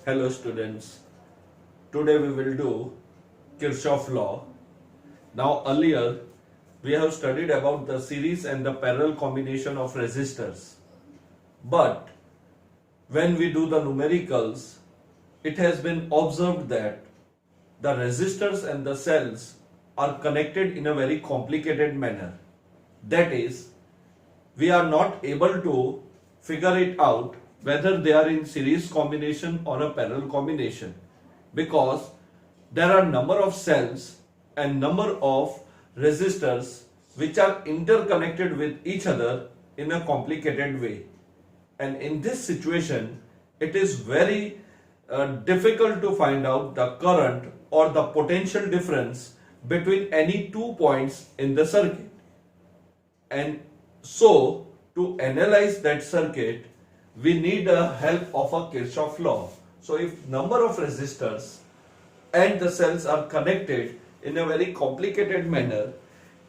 Hello students, today we will do Kirchhoff law. Now earlier we have studied about the series and the parallel combination of resistors. But when we do the numericals, it has been observed that the resistors and the cells are connected in a very complicated manner. That is, we are not able to figure it out whether they are in series combination or a parallel combination, because there are number of cells and number of resistors which are interconnected with each other in a complicated way. And in this situation, it is very difficult to find out the current or the potential difference between any 2 points in the circuit. And so, to analyze that circuit, we need a help of a Kirchhoff law. So, if number of resistors and the cells are connected in a very complicated manner,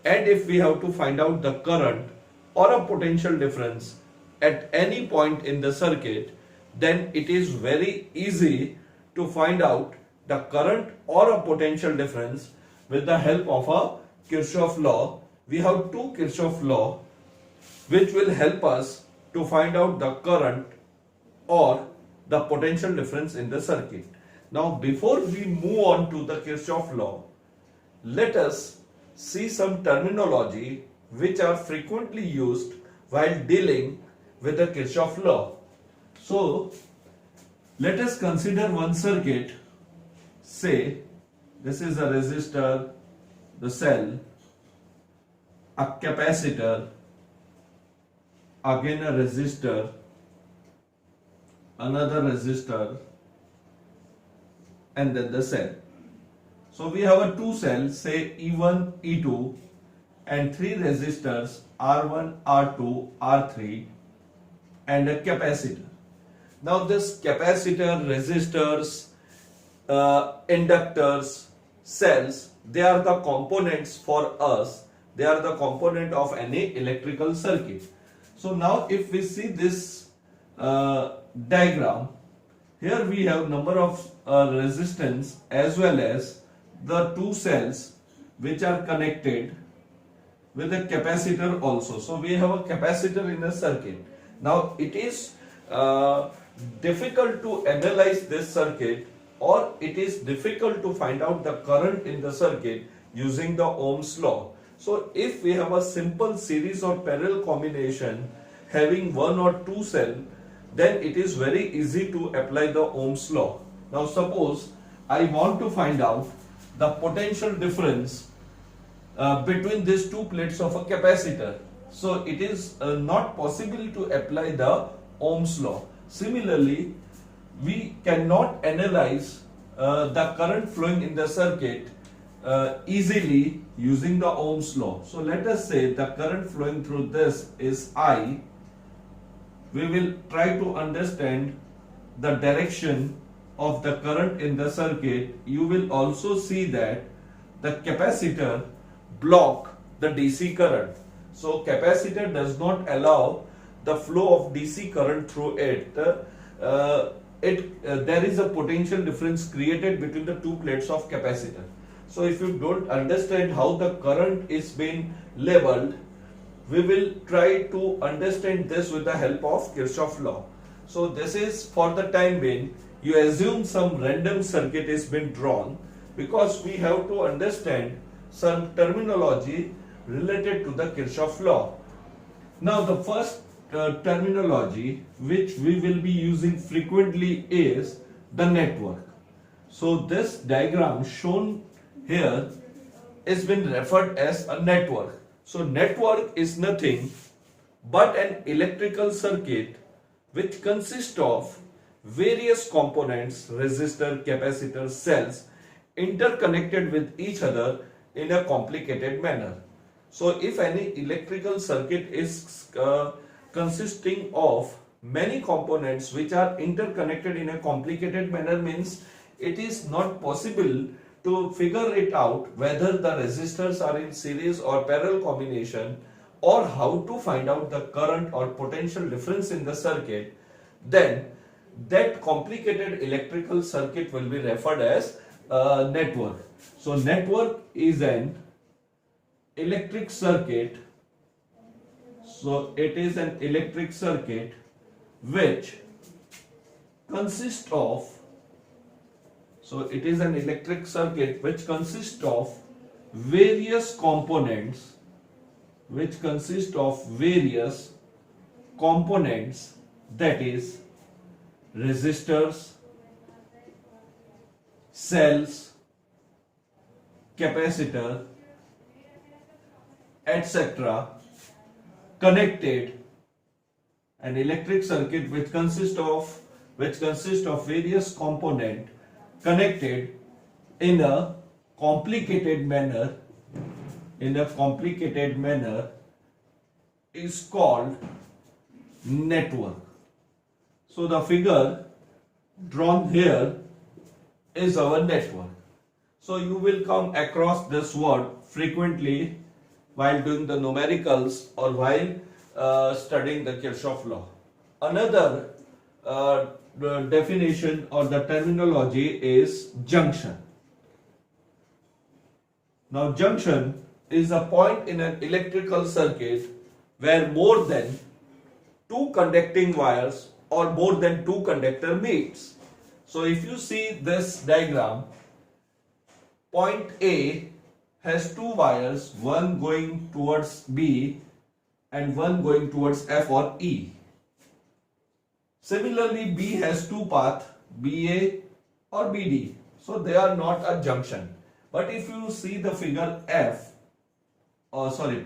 and if we have to find out the current or a potential difference at any point in the circuit, then it is very easy to find out the current or a potential difference with the help of a Kirchhoff law. We have two Kirchhoff law which will help us to find out the current or the potential difference in the circuit. Now, before we move on to the Kirchhoff law, let us see some terminology which are frequently used while dealing with the Kirchhoff law. So, let us consider one circuit. Say, this is a resistor, the cell, a capacitor, again a resistor, another resistor, and then the cell. So we have a two cells, say E1, E2, and three resistors R1, R2, R3, and a capacitor. Now this capacitor, resistors, inductors, cells, they are the components for us. They are the component of any electrical circuit. So now if we see this diagram, here we have number of resistance as well as the two cells which are connected with a capacitor also. So we have a capacitor in a circuit. Now it is difficult to analyze this circuit, or it is difficult to find out the current in the circuit using the Ohm's law. So if we have a simple series or parallel combination having one or two cell, then it is very easy to apply the Ohm's law. Now suppose I want to find out the potential difference between these two plates of a capacitor. So it is not possible to apply the Ohm's law. Similarly, we cannot analyze the current flowing in the circuit easily using the Ohm's law. So let us say the current flowing through this is I. We will try to understand the direction of the current in the circuit. You will also see that the capacitor block the DC current. So capacitor does not allow the flow of DC current through it. There is a potential difference created between the two plates of capacitor. So if you don't understand how the current is being labeled, we will try to understand this with the help of Kirchhoff law. So this is for the time being. You assume some random circuit is been drawn, because we have to understand some terminology related to the Kirchhoff law. Now the first terminology which we will be using frequently is the network. So this diagram shown here is been referred as a network. So network is nothing but an electrical circuit which consists of various components, resistor, capacitor, cells, interconnected with each other in a complicated manner. So if any electrical circuit is consisting of many components which are interconnected in a complicated manner, means it is not possible to figure it out whether the resistors are in series or parallel combination, or how to find out the current or potential difference in the circuit, then that complicated electrical circuit will be referred as a network. So network is an electric circuit. So it is an electric circuit which consists of, so it is an electric circuit which consists of various components, that is resistors, cells, capacitor, etc. connected. An electric circuit which consists of various components connected in a complicated manner is called network. So the figure drawn here is our network. So you will come across this word frequently while doing the numericals or while studying the Kirchhoff law. Another the definition or the terminology is junction. Now junction is a point in an electrical circuit where more than two conducting wires or more than two conductor meets. So if you see this diagram, point A has two wires, one going towards B and one going towards F or E. Similarly, B has two paths, BA or BD. So they are not a junction. But if you see the figure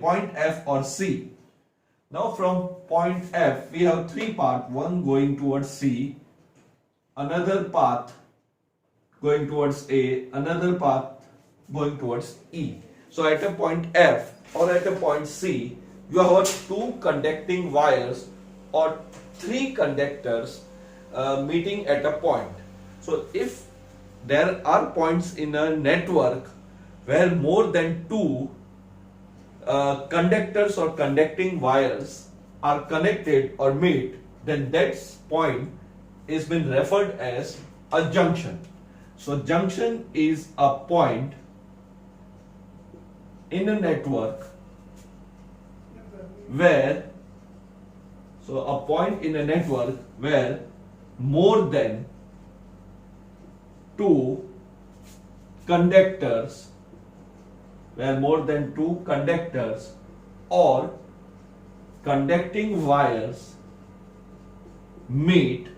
point F or C. Now from point F, we have three paths, one going towards C, another path going towards A, another path going towards E. So at a point F or at a point C, you have two conducting wires or three conductors meeting at a point. So if there are points in a network where more than two conductors or conducting wires are connected or meet, then that point is been referred as a junction. So junction is a point in a network where more than two conductors or conducting wires meet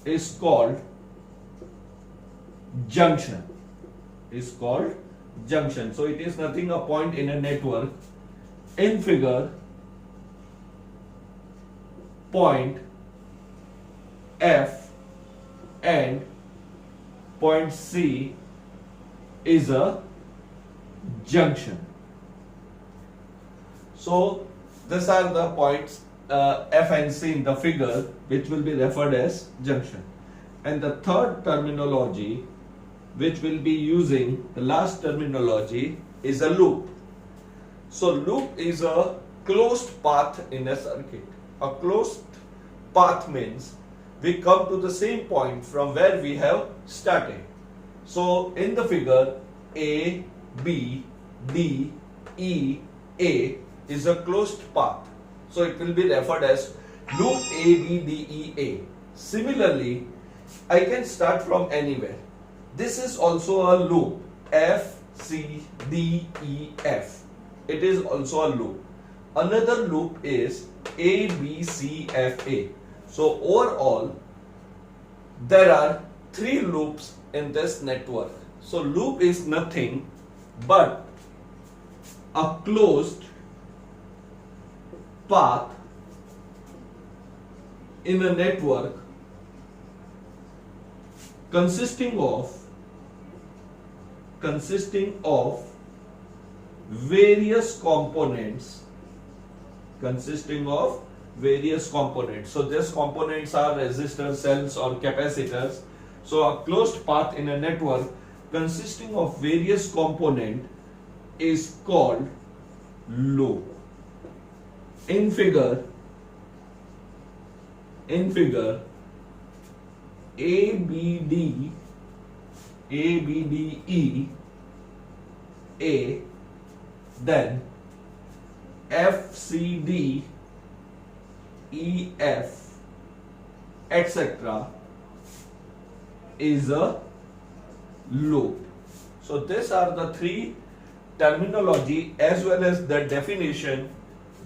is called junction. So it is nothing a point in a network. In figure, point F and point C is a junction. So these are the points F and C in the figure which will be referred as junction. And the third terminology which will be using, the last terminology, is a loop. So loop is a closed path in a circuit. A closed path means we come to the same point from where we have started. So in the figure, A, B, D, E, A is a closed path. So it will be referred as loop A, B, D, E, A. Similarly, I can start from anywhere. This is also a loop, F, C, D, E, F. It is also a loop. Another loop is A, B, C, F, A. So overall, there are three loops in this network. So loop is nothing but a closed path in a network consisting of various components. So these components are resistors, cells or capacitors. So a closed path in a network consisting of various components is called loop. In figure in figure ABD ABDE A, then FCD EF etc. is a loop. So these are the three terminology as well as the definition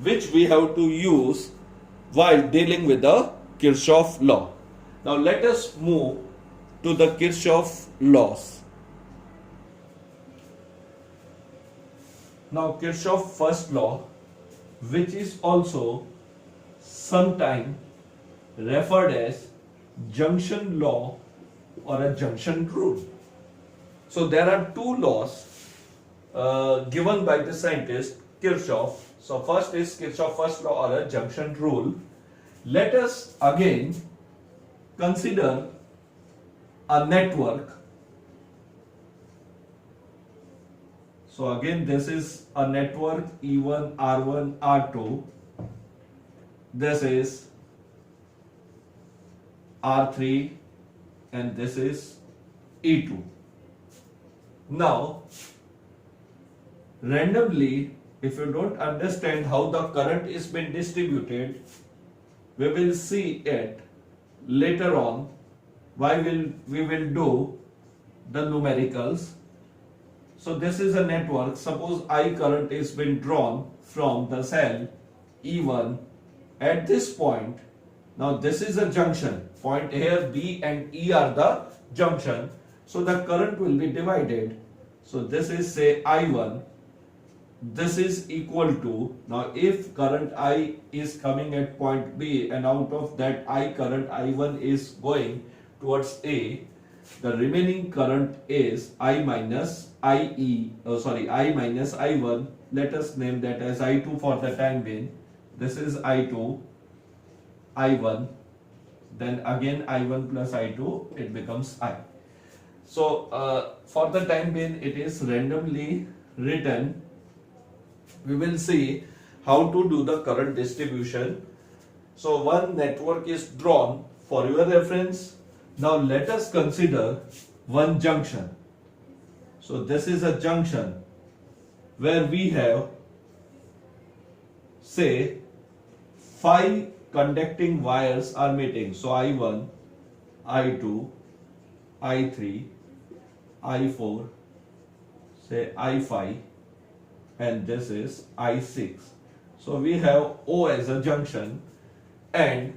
which we have to use while dealing with the Kirchhoff law. Now let us move to the Kirchhoff laws. Now Kirchhoff first law, which is also sometime referred as junction law or a junction rule. So there are two laws given by the scientist Kirchhoff. So first is Kirchhoff first law or a junction rule. Let us again consider a network. So again this is a network E1, R1, R2. This is R3 and this is E2. Now randomly, if you don't understand how the current is being distributed, we will see it later on. We will do the numericals. So this is a network. Suppose I current is been drawn from the cell E1 at this point. Now this is a junction. Point here B and E are the junction. So the current will be divided. So this is say I1. This is equal to, now if current I is coming at point B and out of that I current I1 is going towards A, the remaining current is I minus I1. Let us name that as I2 for the time being. This is I2, I1, then again I1 plus I2, it becomes I. So for the time being it is randomly written. We will see how to do the current distribution. So one network is drawn for your reference. Now let us consider one junction. So this is a junction where we have say 5 conducting wires are meeting. So I1, I2, I3, I4, say I5, and this is I6. So we have O as a junction and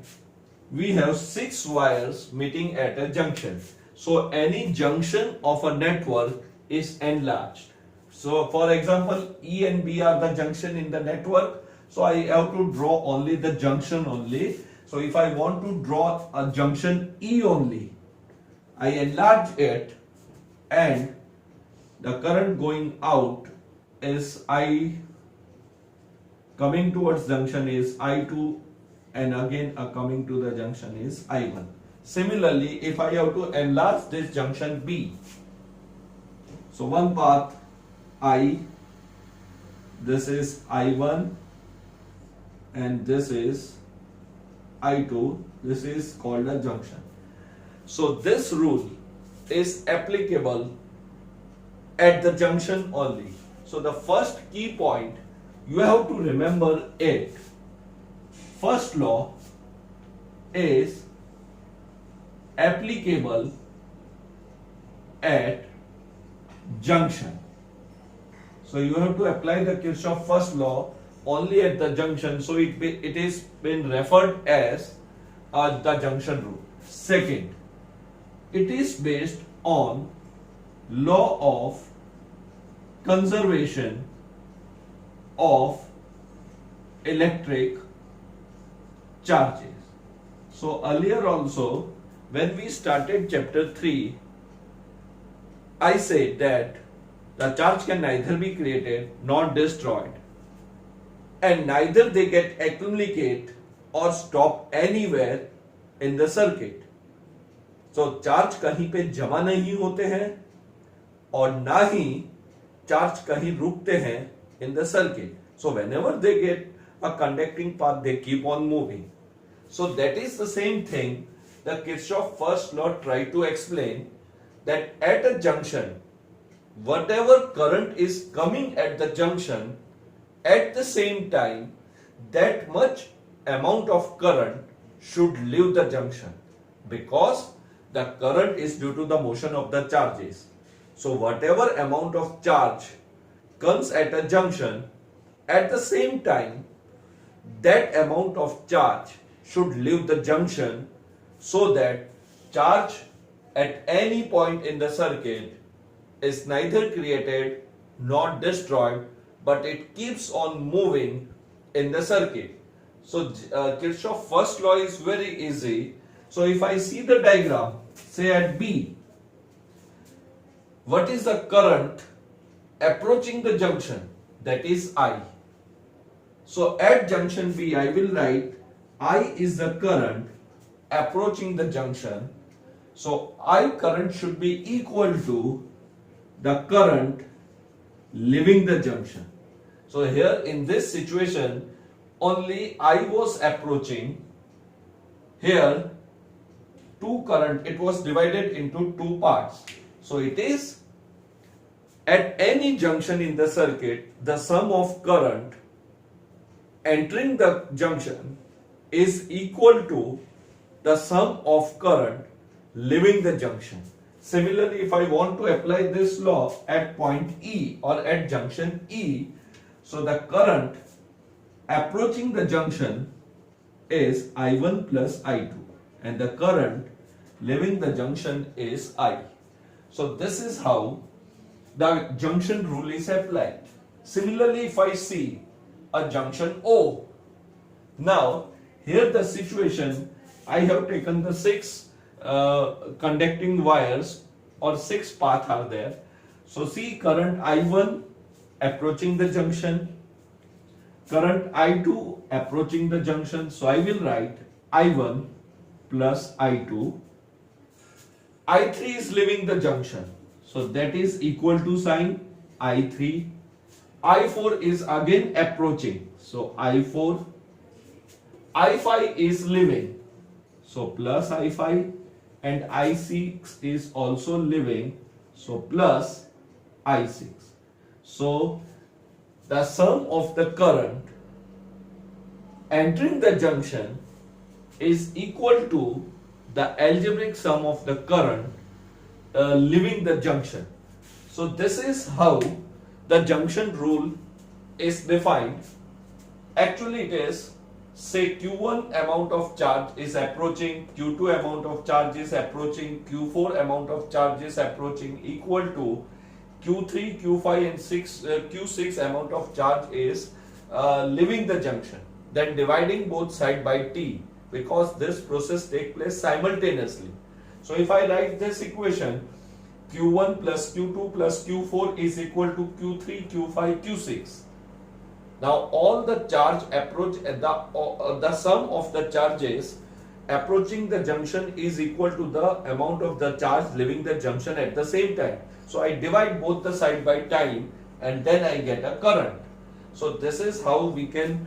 we have 6 wires meeting at a junction. So any junction of a network is enlarged. So for example, E and B are the junction in the network. So I have to draw only the junction only. So if I want to draw a junction E only, I enlarge it and the current going out is I coming towards junction is I2 and again coming to the junction is I1. Similarly, if I have to enlarge this junction B, so one path I, this is I1 and this is I2, this is called a junction. So this rule is applicable at the junction only. So the first key point you have to remember it. First law is applicable at junction. So you have to apply the Kirchhoff first law only at the junction. So it is been referred as the junction rule. Second, it is based on law of conservation of electric charges. So earlier also when we started chapter 3, I said that the charge can neither be created nor destroyed and neither they get accumulate or stop anywhere in the circuit. So charge कहीं पे जमा नहीं होते हैं और ना ही charge कहीं रुकते हैं in the circuit. So whenever they get a conducting path, they keep on moving. So that is the same thing the Kirchhoff first law tried to explain, that at a junction, whatever current is coming at the junction, at the same time, that much amount of current should leave the junction, because the current is due to the motion of the charges. So whatever amount of charge comes at a junction, at the same time, that amount of charge should leave the junction, so that charge at any point in the circuit is neither created nor destroyed, but it keeps on moving in the circuit. So Kirchhoff's first law is very easy. So if I see the diagram, say at B, what is the current approaching the junction? That is I. So at junction B, I will write I is the current approaching the junction. So I current should be equal to the current leaving the junction. So here in this situation, only I was approaching. Here two current, it was divided into two parts. So it is at any junction in the circuit, the sum of current entering the junction is equal to the sum of current leaving the junction. Similarly, if I want to apply this law at point E or at junction E, so the current approaching the junction is I1 plus I2, and the current leaving the junction is I. So this is how the junction rule is applied. Similarly, if I see a junction O, now here the situation, I have taken the 6 conducting wires, or 6 paths are there. So see, current I1 approaching the junction, current I2 approaching the junction. So I will write I1 plus I2. I3 is leaving the junction, so that is equal to sign I3. I4 is again approaching, so I4. I5 is leaving, so plus I5, and I6 is also leaving, so plus I6. So the sum of the current entering the junction is equal to the algebraic sum of the current leaving the junction. So this is how the junction rule is defined. Actually it is, say Q1 amount of charge is approaching, Q2 amount of charge is approaching, Q4 amount of charge is approaching, equal to Q3, Q5 and Q6 amount of charge is leaving the junction. Then dividing both sides by T, because this process takes place simultaneously. So if I write this equation, Q1 plus Q2 plus Q4 is equal to Q3, Q5, Q6. Now all the charge approach, the sum of the charges approaching the junction is equal to the amount of the charge leaving the junction at the same time. So I divide both the side by time, and then I get a current. So this is how we can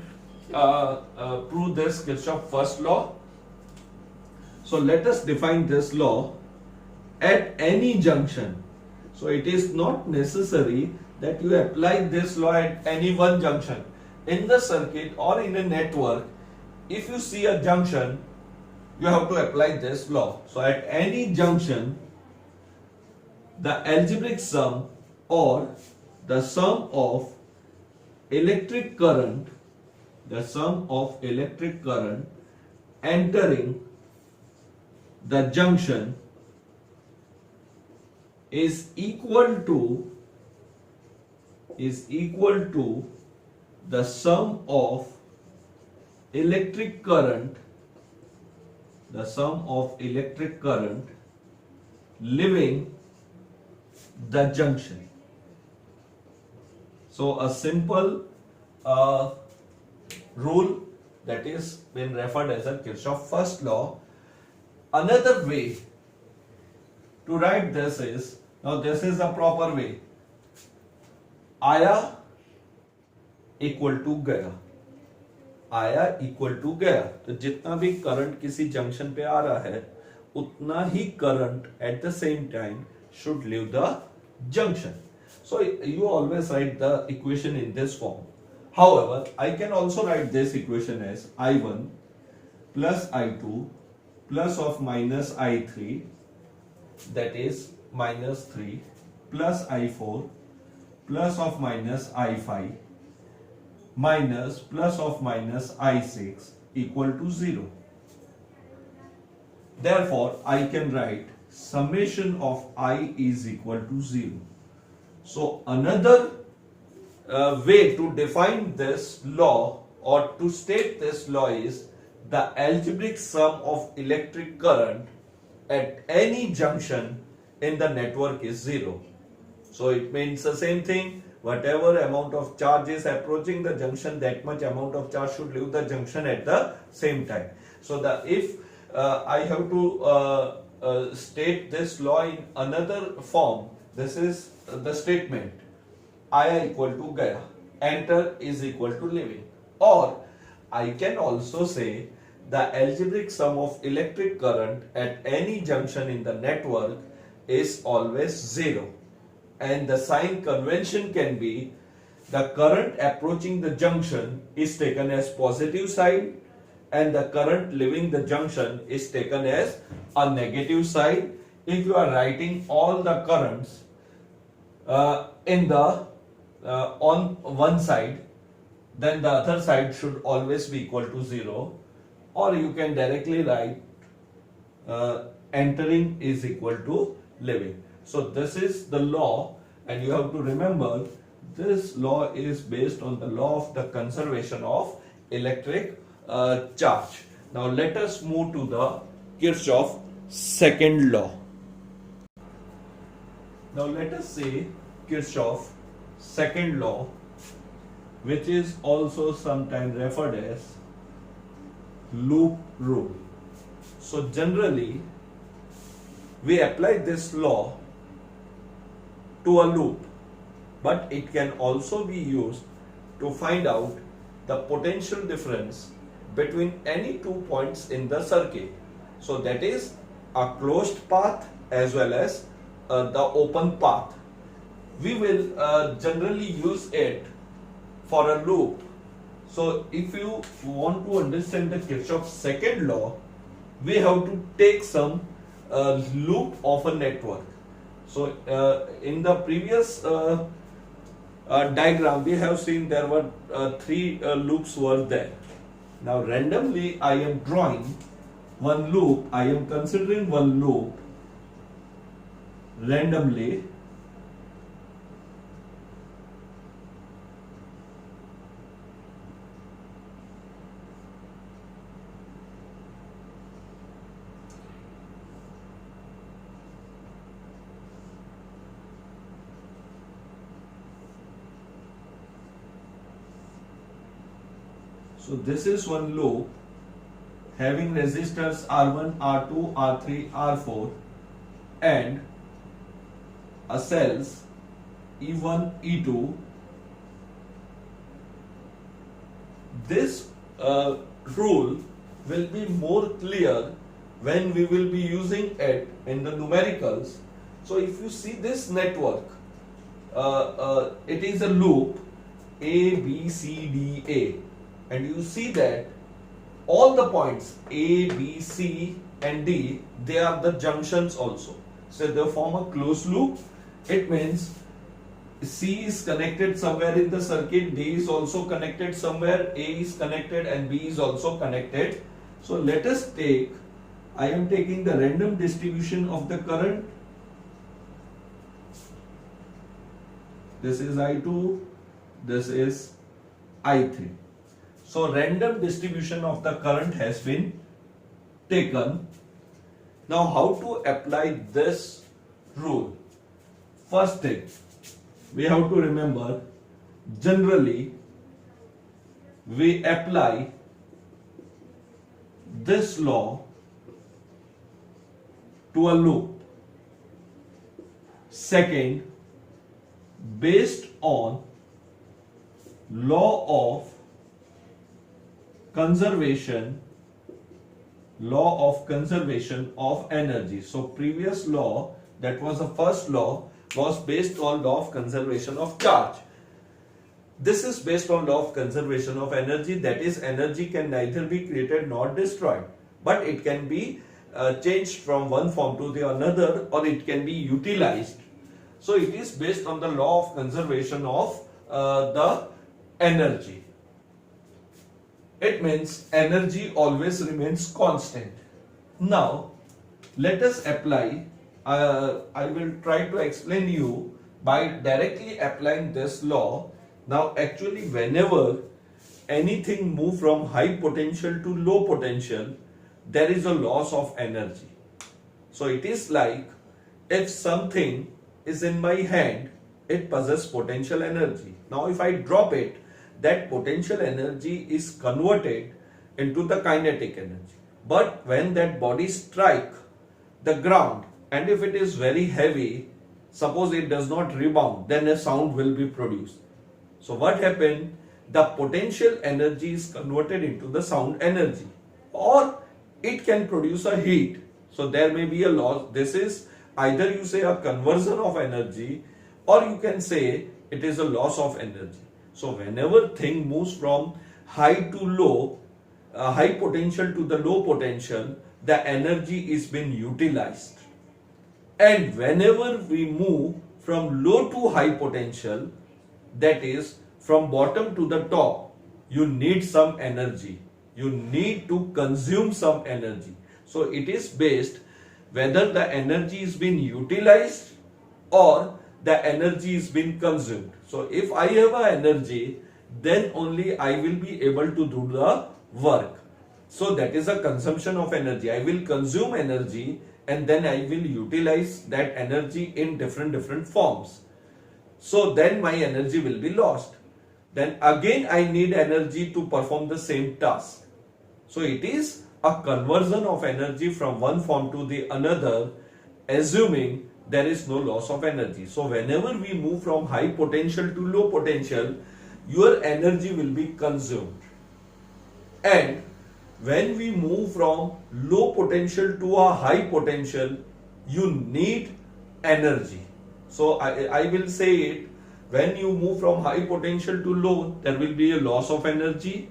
prove this Kirchhoff first law. So let us define this law at any junction. So it is not necessary that you apply this law at any one junction. In the circuit or in a network, if you see a junction, you have to apply this law. So at any junction, the algebraic sum or the sum of electric current, entering the junction is equal to the sum of electric current leaving the junction. So a simple rule that is been referred as a Kirchhoff first law. Another way to write this is, now this is a proper way, आया equal to गया. आया equal to गया। तो जितना भी current किसी junction पे आ रहा है उतना ही current at the same time should leave the junction. So you always write the equation in this form. However, I can also write this equation as I1 plus I2 plus of minus I3, that is minus 3, plus I4 plus of minus I5 minus plus of minus I6 equal to 0. Therefore, I can write summation of I is equal to 0. So another way to define this law or to state this law is the algebraic sum of electric current at any junction in the network is 0. So it means the same thing. Whatever amount of charge is approaching the junction, that much amount of charge should leave the junction at the same time. So if I have to state this law in another form, this is the statement: Aya equal to Gaya, enter is equal to leaving. Or I can also say the algebraic sum of electric current at any junction in the network is always 0. And the sign convention can be the current approaching the junction is taken as positive side and the current leaving the junction is taken as a negative side. If you are writing all the currents in the on one side, then the other side should always be equal to 0. Or you can directly write entering is equal to leaving. So this is the law, and you have to remember this law is based on the law of the conservation of electric charge. Now let us move to the Kirchhoff second law. Now let us say Kirchhoff second law, which is also sometimes referred as loop rule. So generally we apply this law to a loop, but it can also be used to find out the potential difference between any 2 points in the circuit. So that is a closed path as well as the open path. We will generally use it for a loop. So if you want to understand the Kirchhoff's second law, we have to take some loop of a network. So in the previous diagram we have seen there were 3 loops were there. Now randomly I am drawing one loop. I am considering one loop randomly. So this is one loop having resistors R1, R2, R3, R4 and a cells E1, E2. This rule will be more clear when we will be using it in the numericals. So if you see this network, it is a loop A, B, C, D, A. And you see that all the points A, B, C and D, they are the junctions also. So they form a closed loop. It means C is connected somewhere in the circuit, D is also connected somewhere, A is connected and B is also connected. So let us take, I am taking the random distribution of the current. This is I2, this is I3. So random distribution of the current has been taken. Now how to apply this rule? First thing, we have to remember, generally we apply this law to a loop. Second, based on law of conservation, law of conservation of energy. So previous law, that was the first law, was based on law of conservation of charge. This is based on law of conservation of energy, that is, energy can neither be created nor destroyed, but it can be changed from one form to the another, or it can be utilized. So it is based on the law of conservation of the energy. It means energy always remains constant. Now let us apply, I will try to explain you by directly applying this law. Now actually whenever anything move from high potential to low potential, there is a loss of energy. So it is like if something is in my hand, it possesses potential energy. Now if I drop it, that potential energy is converted into the kinetic energy. But when that body strike the ground, and if it is very heavy, suppose it does not rebound, then a sound will be produced. So what happened? The potential energy is converted into the sound energy, or it can produce a heat. So there may be a loss. This is either you say a conversion of energy, or you can say it is a loss of energy. So whenever thing moves from high to low, high potential to the low potential, the energy is being utilized. And whenever we move from low to high potential, that is from bottom to the top, you need some energy. You need to consume some energy. So it is based whether the energy is being utilized or the energy is being consumed. So if I have a energy, then only I will be able to do the work. So that is a consumption of energy. I will consume energy and then I will utilize that energy in different forms. So then my energy will be lost. Then again I need energy to perform the same task. So it is a conversion of energy from one form to the another, assuming there is no loss of energy. So whenever we move from high potential to low potential, your energy will be consumed. And when we move from low potential to a high potential, you need energy. So I will say it, when you move from high potential to low, there will be a loss of energy.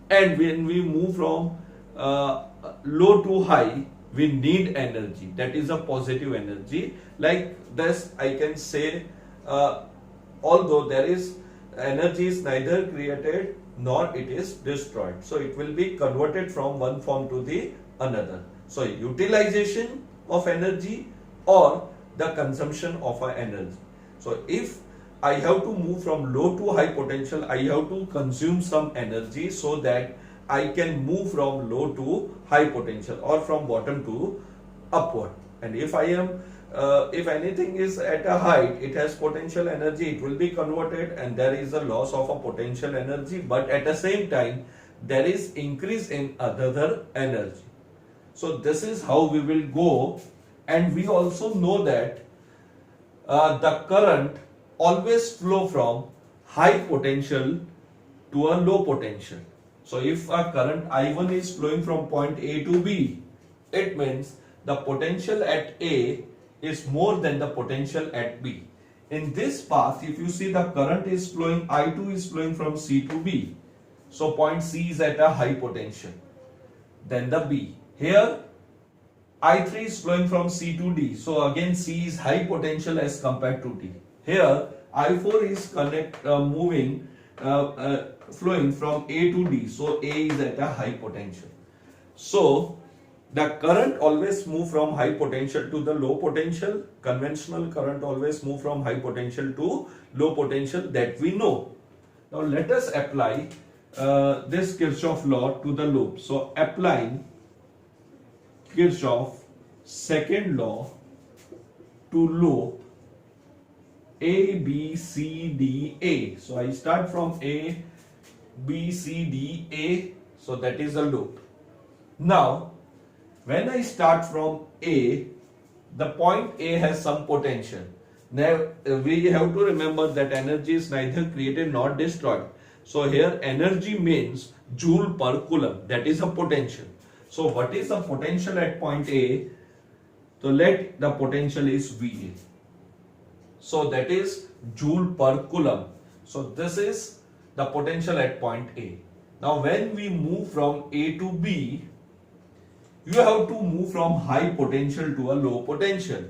And when we move from low to high, we need energy. That is a positive energy. Like this, I can say, although there is energy is neither created nor it is destroyed. So it will be converted from one form to the another. So utilization of energy or the consumption of energy. So if I have to move from low to high potential, I have to consume some energy so that I can move from low to high potential or from bottom to upward. And if I am, if anything is at a height, it has potential energy, it will be converted and there is a loss of a potential energy, but at the same time, there is increase in other energy. So this is how we will go. And we also know that the current always flow from high potential to a low potential. So if a current I1 is flowing from point A to B, it means the potential at A is more than the potential at B. In this path, if you see the current is flowing, I2 is flowing from C to B. So point C is at a high potential. Then the B. Here I3 is flowing from C to D. So again C is high potential as compared to D. Here I4 is flowing from A to D. So A is at a high potential. So the current always move from high potential to the low potential. Conventional current always move from high potential to low potential, that we know. Now let us apply this Kirchhoff law to the loop. So applying Kirchhoff second law to loop A, B, C, D, A. So I start from A, B, C, D, A. So that is a loop. Now when I start from A, the point A has some potential. Now we have to remember that energy is neither created nor destroyed. So here energy means joule per coulomb, that is a potential. So what is the potential at point A? So let the potential is VA. So that is joule per coulomb. So this is the potential at point A. Now when we move from A to B, you have to move from high potential to a low potential,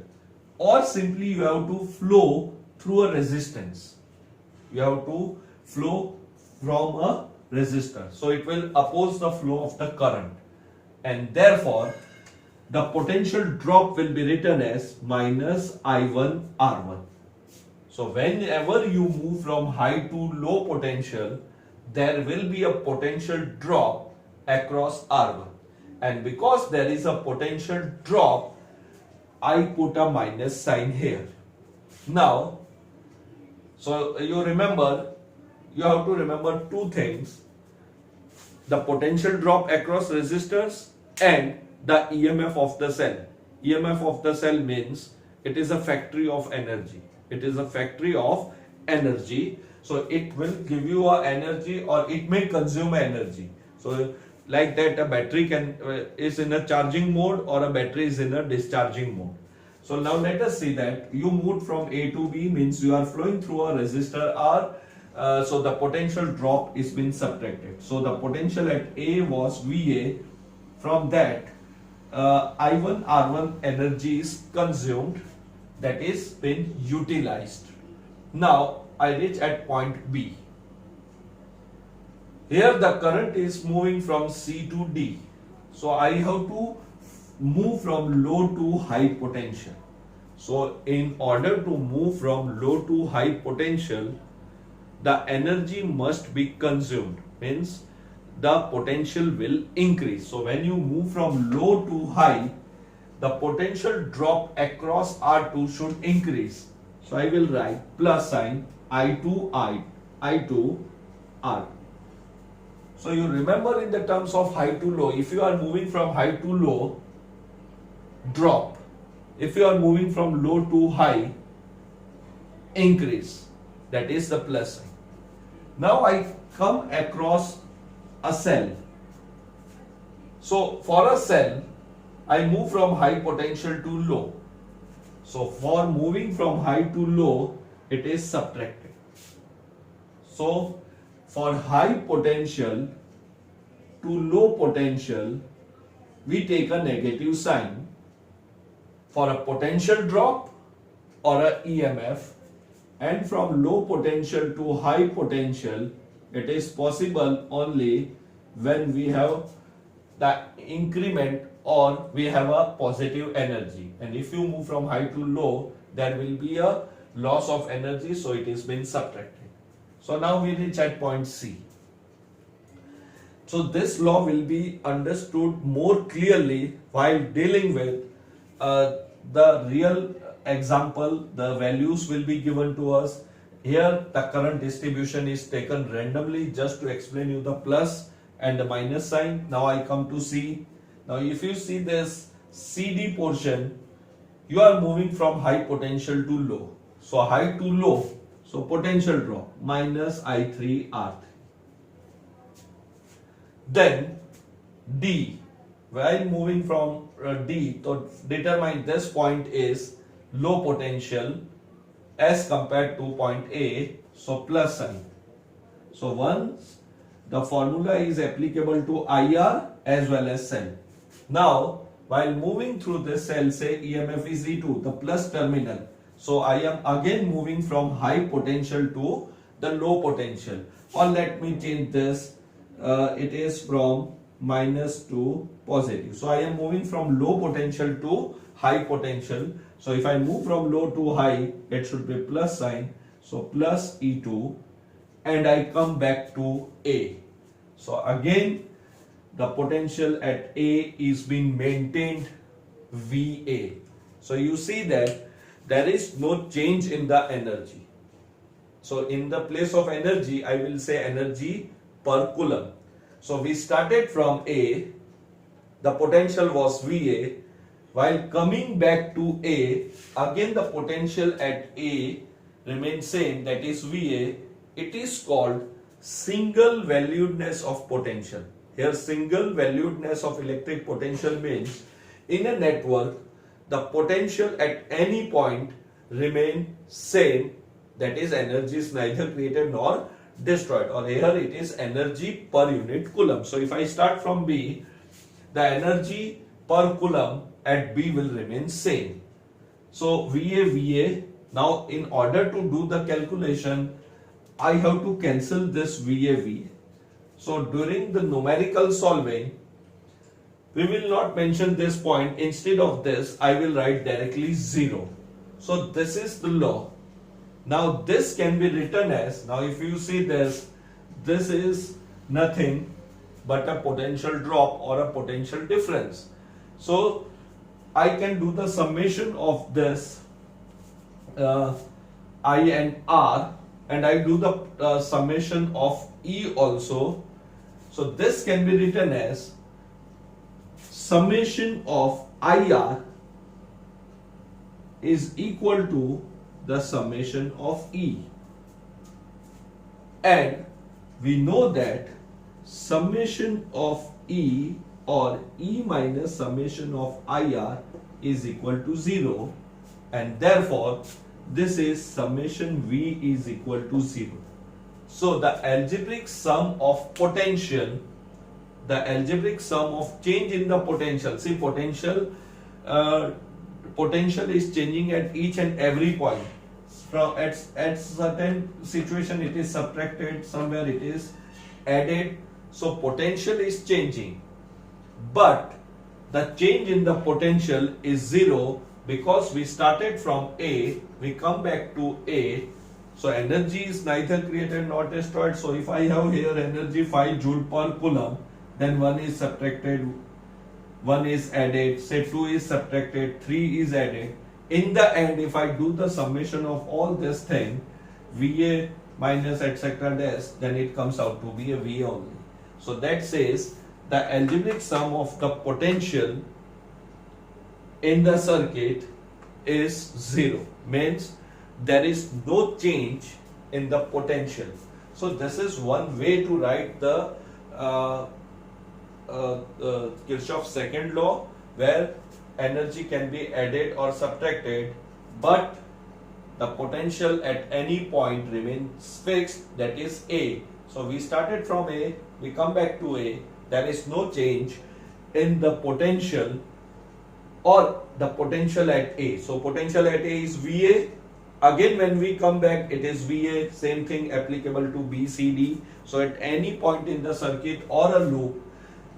or simply you have to flow through a resistance. You have to flow from a resistor. So it will oppose the flow of the current, and therefore the potential drop will be written as minus I1 R1. So whenever you move from high to low potential, there will be a potential drop across R1. And because there is a potential drop, I put a minus sign here. Now, so you have to remember two things: the potential drop across resistors and the EMF of the cell. EMF of the cell means it is a factory of energy. It is a factory of energy. So it will give you a energy, or it may consume energy. So like that, a battery is in a charging mode, or a battery is in a discharging mode. So now let us see that you moved from A to B, means you are flowing through a resistor R. So the potential drop is been subtracted. So the potential at A was VA. From that, I1 R1 energy is consumed, that is been utilized. Now I reach at point B. Here the current is moving from C to D. So I have to move from low to high potential. So in order to move from low to high potential, the energy must be consumed, means the potential will increase. So when you move from low to high, the potential drop across R2 should increase. So I will write plus sign I2 R. So you remember, in the terms of high to low, if you are moving from high to low, drop. If you are moving from low to high, increase. That is the plus sign. Now I come across a cell. So for a cell, I move from high potential to low. So for moving from high to low, it is subtracted. So for high potential to low potential, we take a negative sign. For a potential drop or a EMF, and from low potential to high potential, it is possible only when we have the increment, or we have a positive energy. And if you move from high to low, there will be a loss of energy, so it is being subtracted. So now we reach at point C. So this law will be understood more clearly while dealing with the real example. The values will be given to us. Here the current distribution is taken randomly just to explain you the plus and the minus sign. Now I come to C. Now if you see this CD portion, you are moving from high potential to low. So high to low, so potential drop minus I3 R3. Then D, while moving from D, to determine this point is low potential as compared to point A, so plus sign. So once the formula is applicable to IR as well as cell. Now while moving through this cell, say EMF is E2, the plus terminal. So I am again moving from high potential to the low potential. Or let me change this, it is from minus to positive. So I am moving from low potential to high potential. So if I move from low to high, it should be plus sign. So plus E2, and I come back to A. So again the potential at A is being maintained, VA. So you see that there is no change in the energy. So in the place of energy, I will say energy per coulomb. So we started from A, the potential was VA. While coming back to A, again the potential at A remains same, that is VA. It is called single valuedness of potential. Here single valuedness of electric potential means in a network the potential at any point remain same, that is energy is neither created nor destroyed, or here it is energy per unit coulomb. So if I start from B, the energy per coulomb at B will remain same. So VA, now in order to do the calculation, I have to cancel this VA. So during the numerical solving, we will not mention this point. Instead of this, I will write directly 0. So this is the law. Now this can be written as, now if you see this is nothing but a potential drop or a potential difference. So I can do the summation of this I and R, and I do the summation of E also. So this can be written as summation of IR is equal to the summation of E, and we know that summation of E or E minus summation of IR is equal to 0, and therefore this is summation V is equal to 0. So the algebraic sum of potential, the algebraic sum of change in the potential, see potential is changing at each and every point. From at certain situation it is subtracted, somewhere it is added. So potential is changing, but the change in the potential is 0 because we started from A, we come back to A. So energy is neither created nor destroyed. So if I have here energy 5 joule per coulomb, then 1 is subtracted, 1 is added, say 2 is subtracted, 3 is added. In the end, if I do the summation of all this thing, VA minus etc. dash, then it comes out to be a V only. So that says the algebraic sum of the potential in the circuit is 0, means there is no change in the potential. So this is one way to write the Kirchhoff's second law, where energy can be added or subtracted, but the potential at any point remains fixed, that is A. So we started from A, we come back to A, there is no change in the potential or the potential at A. So potential at A is VA. Again when we come back, it is VA, same thing applicable to B, C, D. So at any point in the circuit or a loop,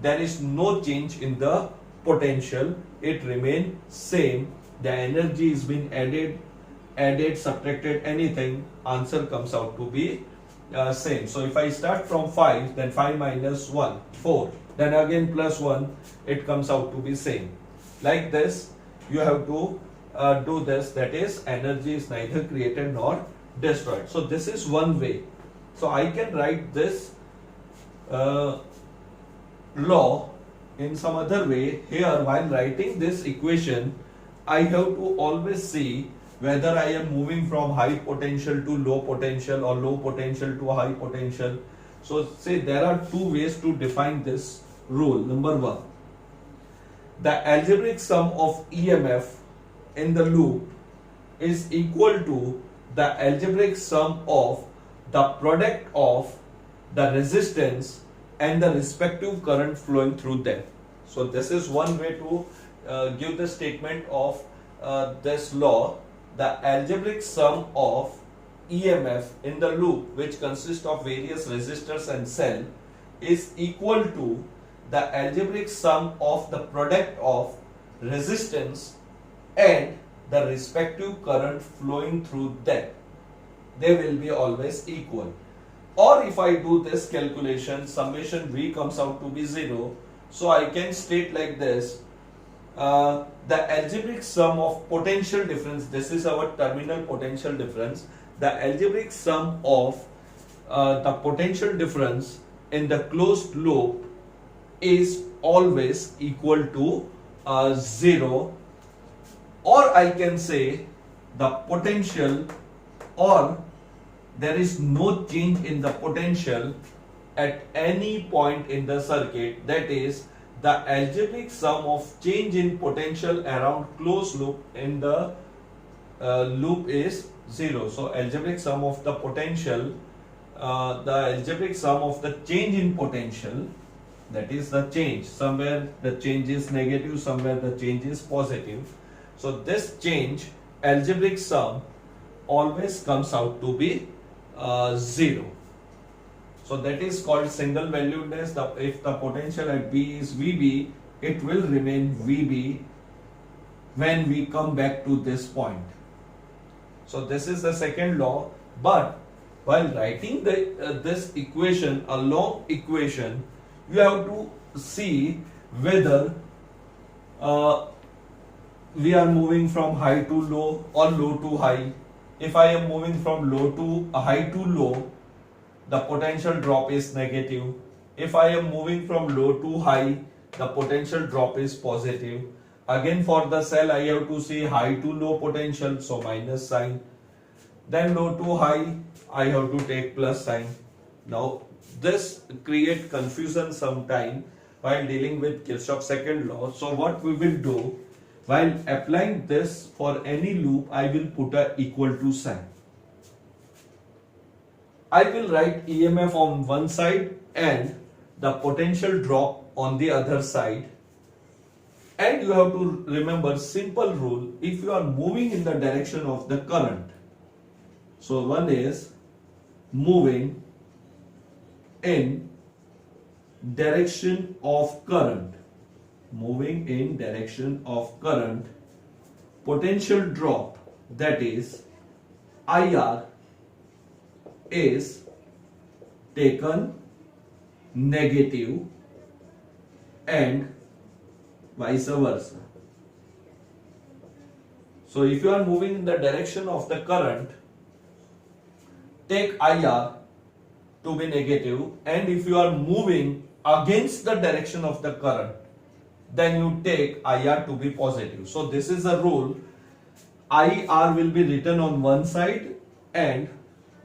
there is no change in the potential, it remains same. The energy is being added, subtracted, anything, answer comes out to be same. So if I start from 5, then 5 minus 1, 4, then again plus 1, it comes out to be same. Like this, you have to do this, that is energy is neither created nor destroyed. So this is one way. So I can write this law in some other way. Here while writing this equation, I have to always see whether I am moving from high potential to low potential or low potential to high potential. So say there are two ways to define this rule. Number one, the algebraic sum of EMF in the loop is equal to the algebraic sum of the product of the resistance and the respective current flowing through them. So this is one way to give the statement of this law. The algebraic sum of EMF in the loop, which consists of various resistors and cell, is equal to the algebraic sum of the product of resistance and the respective current flowing through them. They will be always equal. Or if I do this calculation, summation V comes out to be 0. So I can state like this, the algebraic sum of potential difference, this is our terminal potential difference, the algebraic sum of the potential difference in the closed loop is always equal to 0. Or I can say the potential or there is no change in the potential at any point in the circuit, that is, the algebraic sum of change in potential around closed loop in the loop is 0. So algebraic sum of the potential, the algebraic sum of the change in potential, that is the change, somewhere the change is negative, somewhere the change is positive. So this change, algebraic sum, always comes out to be 0. So that is called single valuedness. If the potential at B is VB, it will remain VB when we come back to this point. So this is the second law. But while writing this equation, a long equation, you have to see whether we are moving from high to low or low to high. If I am moving from low to high to low, the potential drop is negative. If I am moving from low to high, the potential drop is positive. Again, for the cell, I have to see high to low potential, so minus sign. Then low to high, I have to take plus sign. Now, this creates confusion sometime while dealing with Kirchhoff's second law. So what we will do, while applying this for any loop, I will put a equal to sign. I will write EMF on one side and the potential drop on the other side. And you have to remember simple rule, if you are moving in the direction of the current. So one is moving in direction of current. Moving in direction of current, potential drop, that is IR, is taken negative and vice versa. So if you are moving in the direction of the current, take IR to be negative, and if you are moving against the direction of the current, then you take IR to be positive. So this is a rule. IR will be written on one side and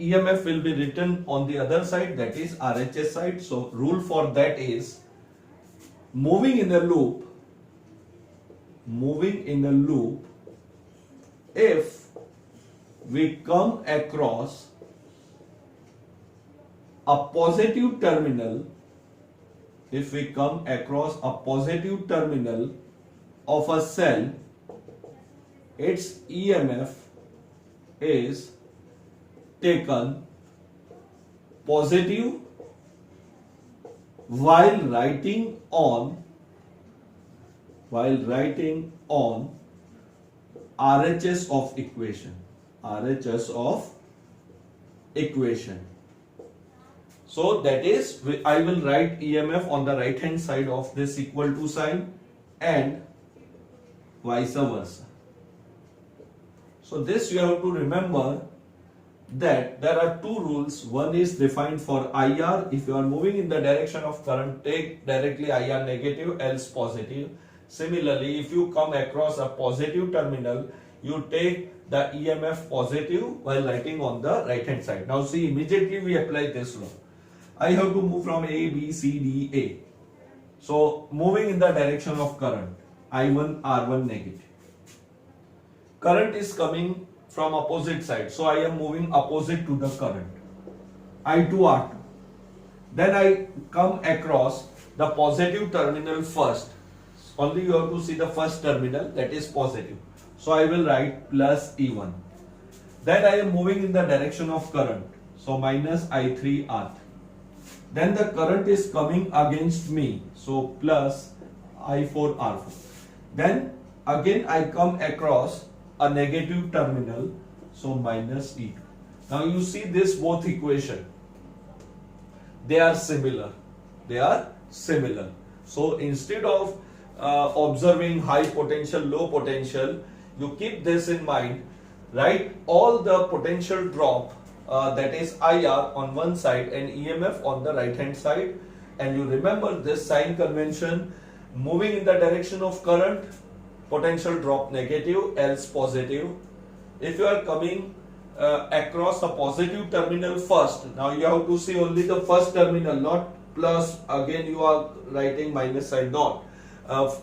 EMF will be written on the other side, that is RHS side. So rule for that is moving in a loop, if we come across a positive terminal, of a cell, its EMF is taken positive while writing on RHS of equation. So that is, I will write EMF on the right hand side of this equal to sign and vice versa. So this you have to remember that there are two rules. One is defined for IR. If you are moving in the direction of current, take directly IR negative, else positive. Similarly, if you come across a positive terminal, you take the EMF positive while writing on the right hand side. Now see, immediately we apply this law. I have to move from A, B, C, D, A. So moving in the direction of current, I1, R1 negative. Current is coming from opposite side, so I am moving opposite to the current, I2, R2. Then I come across the positive terminal first. Only you have to see the first terminal, that is positive. So I will write plus E1. Then I am moving in the direction of current, so minus I3, R3. Then the current is coming against me, so plus I4, R4. Then again I come across a negative terminal, so minus E2. Now you see this both equation, they are similar. So instead of observing high potential, low potential, you keep this in mind. Write all the potential drop, that is IR on one side and EMF on the right hand side, and you remember this sign convention. Moving in the direction of current, potential drop negative, else positive. If you are coming across the positive terminal first. Now you have to see only the first terminal, not plus. Again you are writing minus sign, not.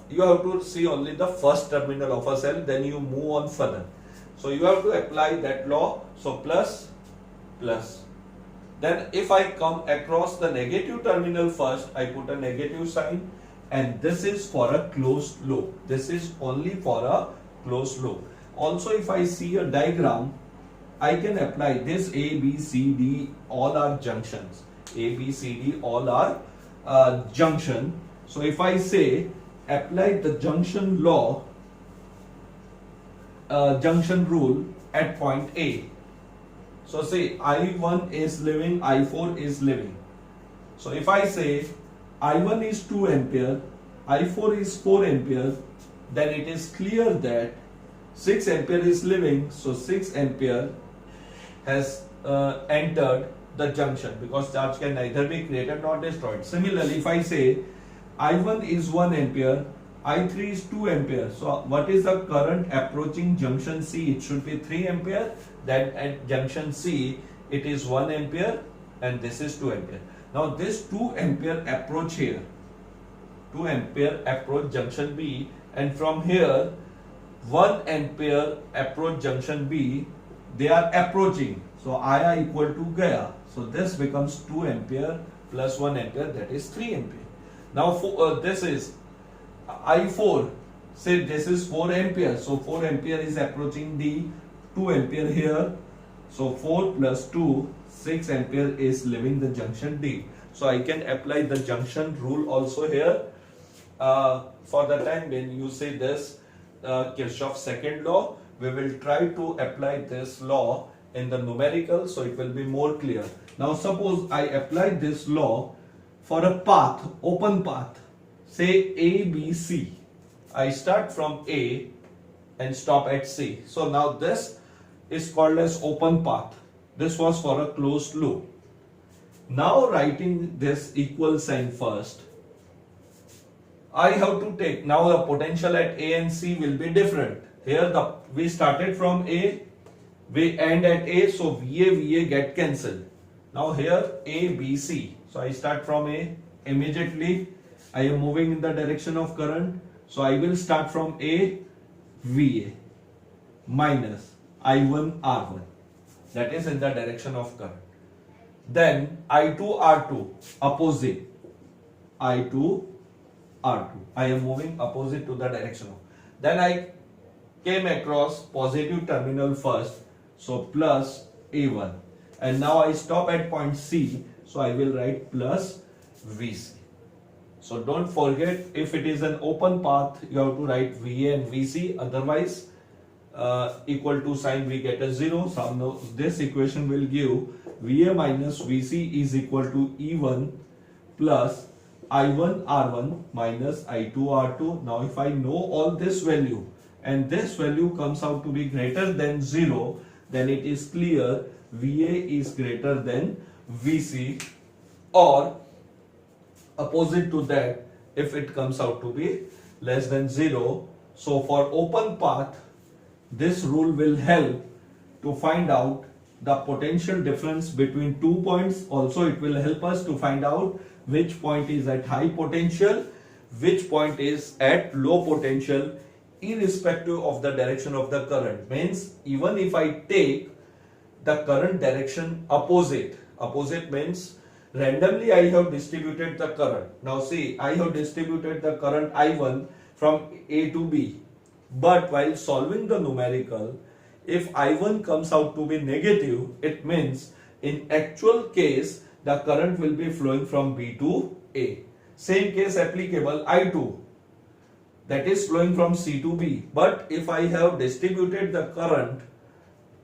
You have to see only the first terminal of a cell, then you move on further. So you have to apply that law. So plus, plus. Then if I come across the negative terminal first, I put a negative sign, and this is for a closed loop. This is only for a closed loop. Also, if I see a diagram, I can apply this A, B, C, D, all are junctions. A, B, C, D, all are junction. So if I say apply the junction law, junction rule at point A. So say I1 is living, I4 is living. So if I say I1 is 2 ampere, I4 is 4 ampere, then it is clear that 6 ampere is living. So 6 ampere has entered the junction, because charge can neither be created nor destroyed. Similarly, if I say I1 is 1 ampere, I3 is 2 ampere. So what is the current approaching junction C? It should be 3 ampere. Then at junction C, it is 1 ampere and this is 2 ampere. Now this 2 ampere approach here, 2 ampere approach junction B, and from here 1 ampere approach junction B, they are approaching. So I equal to Gaya. So this becomes 2 ampere plus 1 ampere, that is 3 ampere. Now this is I4, say this is 4 ampere. So 4 ampere is approaching the 2 ampere here. So 4 plus 2, 6 ampere is leaving the junction D. So I can apply the junction rule also here. For the time when you say this Kirchhoff's second law, we will try to apply this law in the numerical, so it will be more clear. Now suppose I apply this law for a path, open path, say A, B, C. I start from A and stop at C. So now this is called as open path. This was for a closed loop. Now writing this equal sign first, I have to take, now the potential at A and C will be different. Here we started from A, we end at A, so VA get cancelled. Now here A, B, C. So I start from A, immediately I am moving in the direction of current. So I will start from A, VA minus I1 R1. That is in the direction of current. Then I2 R2 opposite. I2 R2. I am moving opposite to the direction of. Then I came across positive terminal first. So plus A1. And now I stop at point C. So I will write plus VC. So don't forget, if it is an open path, you have to write VA and VC. Otherwise, equal to sign we get a 0. So this equation will give VA minus VC is equal to E1 plus I1 R1 minus I2 R2. Now if I know all this value and this value comes out to be greater than 0, then it is clear VA is greater than VC, or opposite to that, if it comes out to be less than 0. So for open path, this rule will help to find out the potential difference between 2 points. Also it will help us to find out which point is at high potential, which point is at low potential, irrespective of the direction of the current. Means even if I take the current direction opposite means randomly I have distributed the current. Now see, I have distributed the current I1 from A to B. But while solving the numerical, if I1 comes out to be negative, it means in actual case the current will be flowing from B to A. Same case applicable I2, that is flowing from C to B. But if I have distributed the current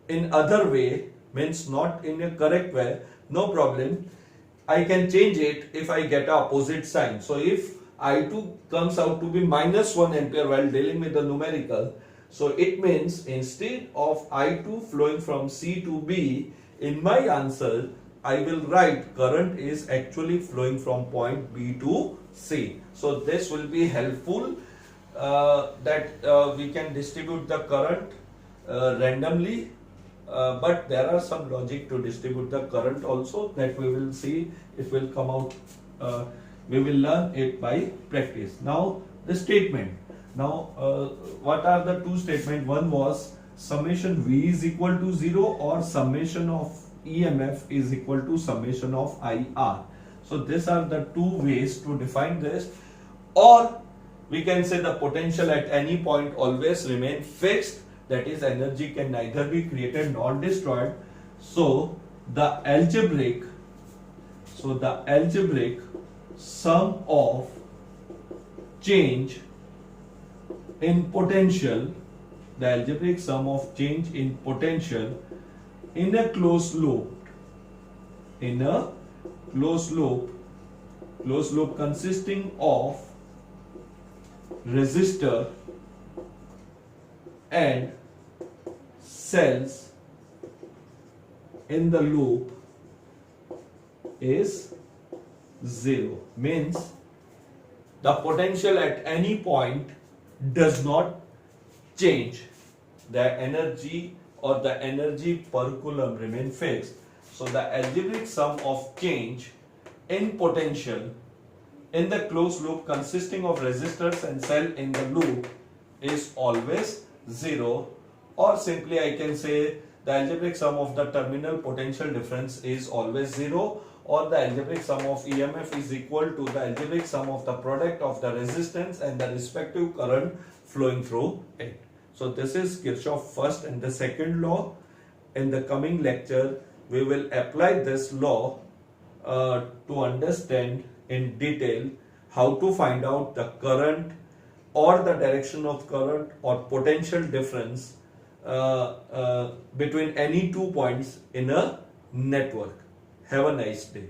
in other way, means not in a correct way, no problem, I can change it if I get a opposite sign. So if I2 comes out to be minus 1 ampere while dealing with the numerical, so it means instead of I2 flowing from C to B, in my answer I will write current is actually flowing from point B to C. So this will be helpful that we can distribute the current randomly but there are some logic to distribute the current also that we will see. It will come out. We will learn it by practice. Now the statement. Now what are the two statements? One was summation V is equal to 0 or summation of EMF is equal to summation of IR. So these are the two ways to define this. Or we can say the potential at any point always remain fixed. That is, energy can neither be created nor destroyed. So the algebraic sum of change in potential, the algebraic sum of change in potential in a closed loop, consisting of resistor and cells in the loop is 0. Means the potential at any point does not change. The energy or the energy per coulomb remain fixed. So the algebraic sum of change in potential in the closed loop consisting of resistors and cell in the loop is always 0, or simply I can say the algebraic sum of the terminal potential difference is always 0, or the algebraic sum of EMF is equal to the algebraic sum of the product of the resistance and the respective current flowing through it. So this is Kirchhoff's first and the second law. In the coming lecture we will apply this law to understand in detail how to find out the current or the direction of current or potential difference between any 2 points in a network. Have a nice day.